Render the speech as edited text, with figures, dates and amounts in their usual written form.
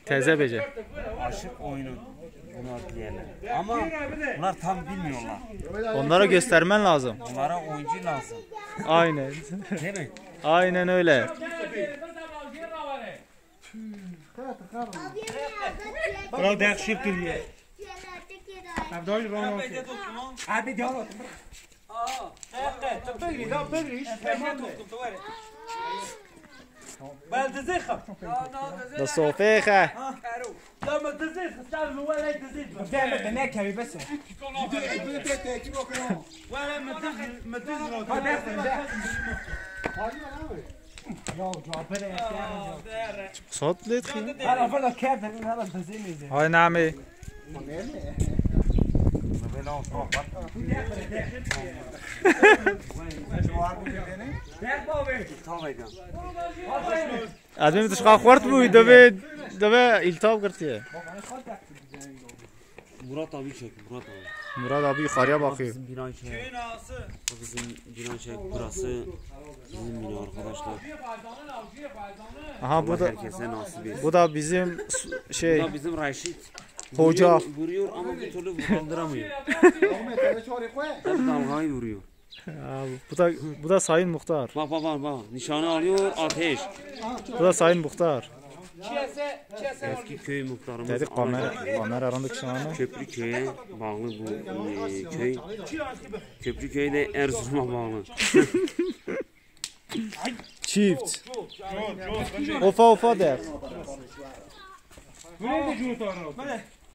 Teze bece. Aşık oyunu bunlar diyorlar. Ama bunlar tam bilmiyorlar. Onlara göstermen lazım. Onlara oyuncu lazım. Aynen. Değil mi? Aynen öyle. Bravo dership diye. Abdol Rono. Abi diyor. تبغي لا بغي بل تزيخ Da sofexe. لا ما تزيخ تعال ولا تزيد بتعمل هناك هي بس ولا ما تزيد صوت ليتخي. انا فرض كابتن هذا تزيد Hay nami. Adem tışqa xort bu deve iltihap qırtıya. Murat abi çek, Murat abi. Murat abi yukarıya bakıyor. Bizim bina çek. Bizim bina çek. Burası bizim bina arkadaşlar. Aha bu da Herkese nasip etsin. bu da bizim şey Bu da bizim Raşit. hoca. Vuruyor ama bir türlü kaldıramıyor. Hep dalgayı vuruyor. Bu da Sayın Muhtar. Bak bak bak bak. Nişanı alıyor ateş. Bu da Sayın Muhtar. Eski köy muhtarımız. Dedik kamera arandık şu an. Köprüköy'e bağlı bu köy. Köprüköy de Erzurum'a bağlı. Çift. Ofa der. وين بيجوا طاروا